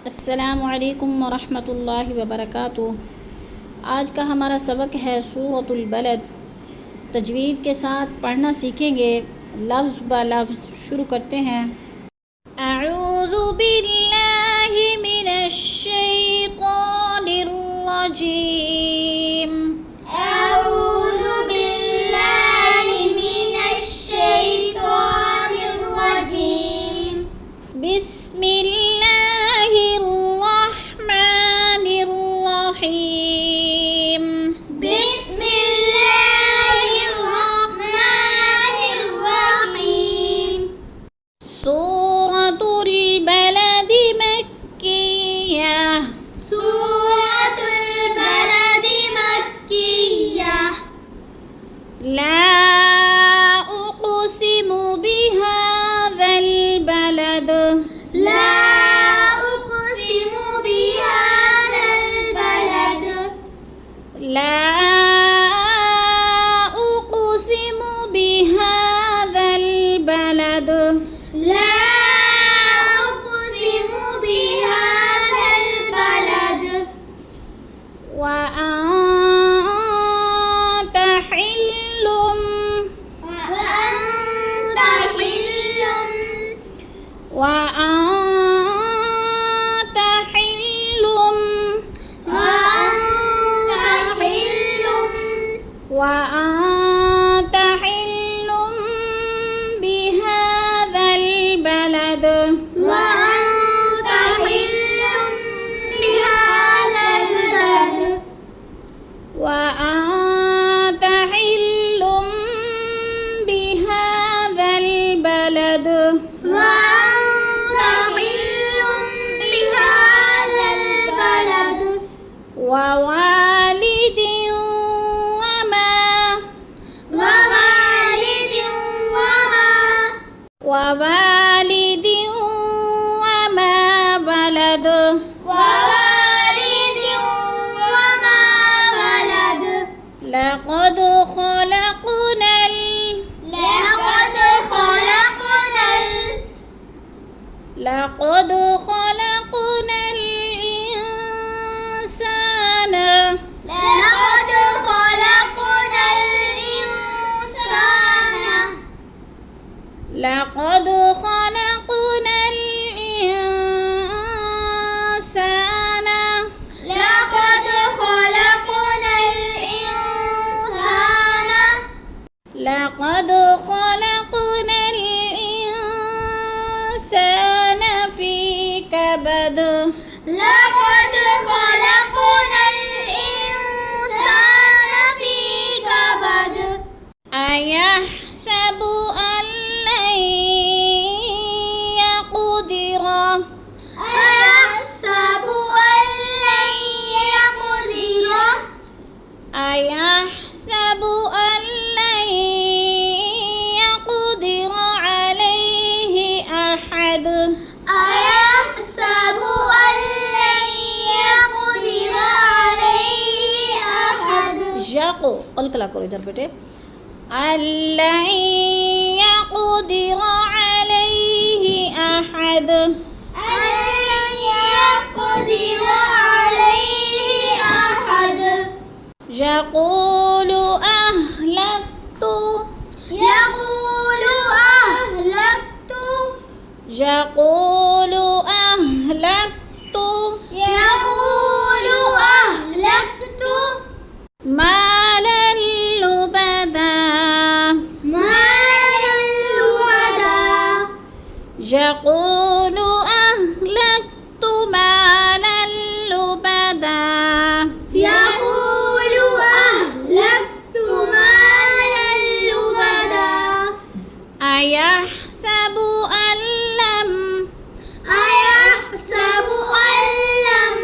अस्सलामु अलैकुम वरहमतुल्लाहि वबरकातुह। आज का हमारा सबक है सूरतुल बलद। तजवीद के साथ पढ़ना सीखेंगे, लफ्ज़ ब लफ्ज़। शुरू करते हैं। अऊज़ु बिल्लाहि मिनश शैतानिर रजीम। अऊज़ु बिल्लाहि मिनश शैतानिर रजीम। बिस्मिल्लाहिर रहमानिर रहीम। बिस्मिल्लाहिर रहमानिर रहीम। सूरतुल बलद मक्किय्यह। सूरतुल बलद मक्किय्यह। ला उक़सिमु बिहाज़ल बलद। ला उक़सिमु बिहाज़ल बलद। ला उक़सिमु बिहाज़ल बलद। ला उक़सिमु बिहाज़ल बलद। व अन्त हिल्लुम। वअन्त हिल्लुम। व अन्त हिल्लुम। वअन्त हिल्लुम। व अन्त हिल्लुम बिहाज़ल बलद। वअन्त हिल्लुम बिहाज़ल बलद। व अन्त हिल्लुम बिहाज़ल बलद। वअन्त हिल्लुम बिहाज़ल बलद। व वालिदिन वमा। ववालिदिन वमा। व वालिदिन वमा वलद। ववालिदिन वमा वलद। लक़द ख़लक़नल। लक़द ख़लक़नल। लक़द ख़लक़नल इंसान। लक़द ख़लक़नल इंसान। लक़द ख़लक़नल इंसान। लक़द ख़लक़नल इंसान। लक़द ख़लक़नल इंसान फ़ी कबद। लक़द ख़लक़नल इंसान फ़ी कबद। अयहसबु अन लन यक़दिर। अयहसबु अन लन यक़दिर। अयहसबु अन लन यक़दिर अलैहि अहद। अयहसबु अन लन यक़दिर अलैहि अहद। यक़ कलकला करो इधर बेटे। अल्लन यक़दिर अलैहि अहद। अन यक़दिर अलैहि अहद। यक़ूलु अहलक्तु। यक़ूलु अहलक्तु। यक़ूलु अहलक्तु यक़ूलु अहलक्तु। मालन लुबदा। मालन लुबदा। यक़ूलु अहलक्तु मालन लुबदा। यक़ूलु अहलक्तु मालन लुबदा। अयहसबु अन लं। अयहसबु अन लं।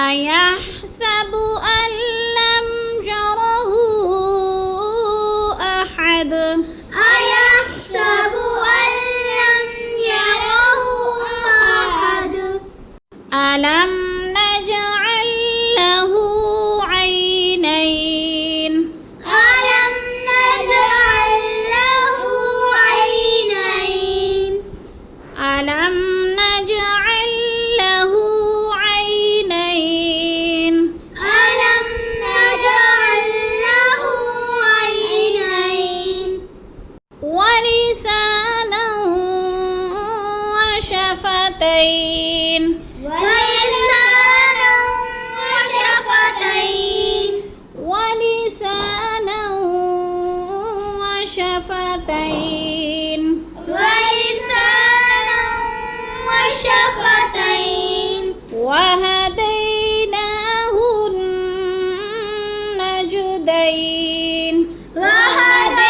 अयहसबु अन लं यरहु अहद। अयहसबु अन लं यरहु अहद। अलम नजअल लहु ऐनैन। अलम नजअल लहु ऐनैन। अलम नजअल लहु وهديناه النجدين وهديناه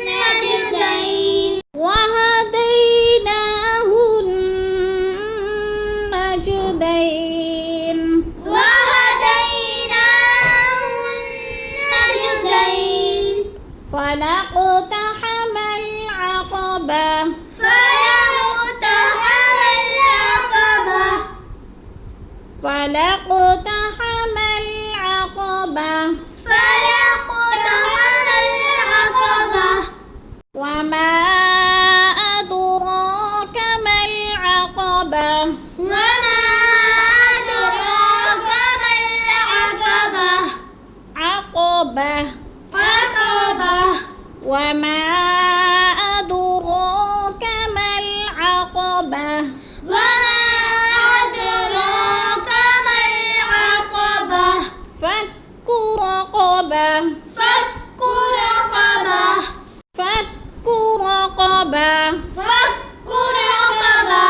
النجدين وهديناه النجدين وهديناه النجدين فلاقتحم العقبة فلاقتحم العقبة فلاقتحم العقبة فلاقتحم العقبة وما أدراك ما العقبة وما أدراك ما العقبة عقبة عقبة وما أدراك ما العقبة وما أدراك ما العقبة فك رقبة فك رقبة فك رقبة فك رقبة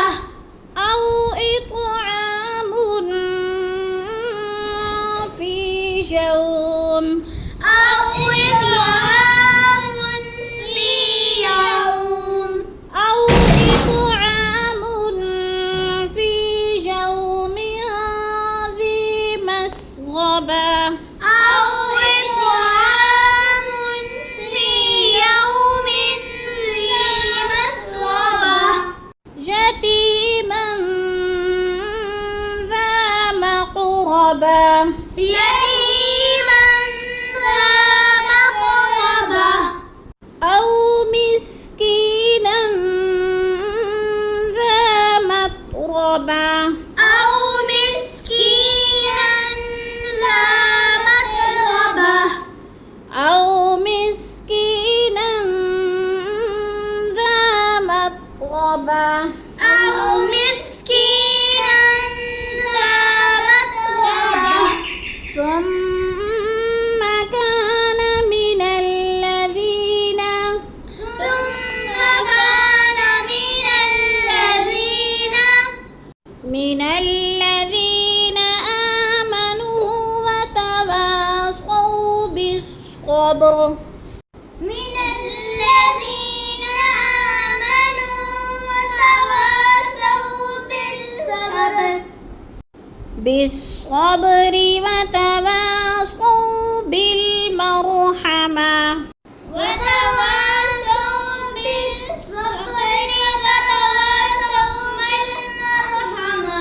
أو إطعام في يوم أو إطعام في يوم أو إطعام في يوم ذي مسغبة أو إطعام في يوم ذي مسغبة يتيما ذا مقربة يتيما ذا مقربة أو مسكينا ذا متربة أو مسكينا ذا متربة أو مسكينا ذا متربة أو مسكينا ذا متربة ثم كان من الذين ثم كان من الذين آمنوا وتواصوا بالصبر من الذين آمنوا وتواصوا بالصبر وتواصوا بالمرحمة وتواصوا بالصبر وتواصوا بالمرحمة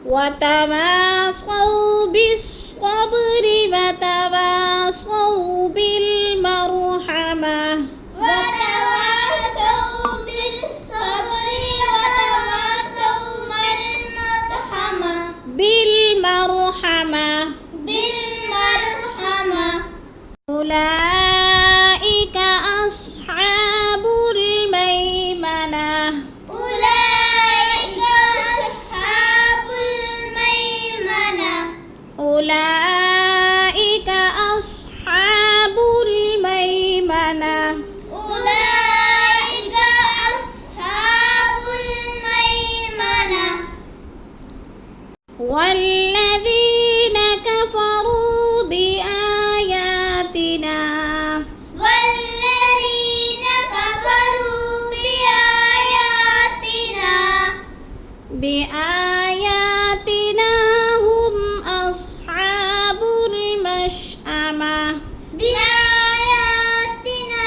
وتواصوا بالصبر وتواصوا بالمرحمة وتواصوا بالصبر وتواصوا بالمرحمة بالمرحمة أولئك أصحاب الميمنة أولئك أصحاب الميمنة أولئك أصحاب الميمنة أولئك أصحاب الميمنة والذين كفروا بآياتنا والذين كفروا بآياتنا هم أصحاب المشأمة بآياتنا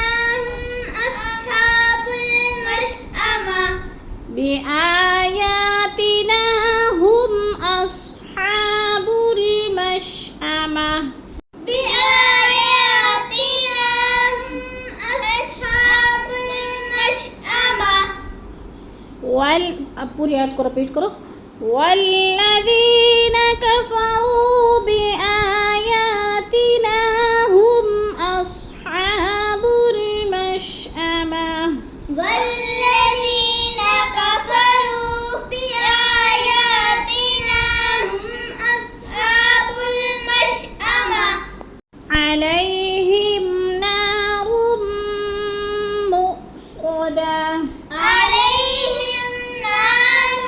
هم أصحاب المشأمة بآياتنا هم أصحاب المشأمة بآياتنا هم أصحاب المشأمة पूरी आयत को रिपीट करो والذين كفروا بآياتنا هم أصحاب المشأمة والذين كفروا بآياتنا هم أصحاب المشأمة عليهم نار مؤصدة عليهم نار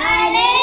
عليهم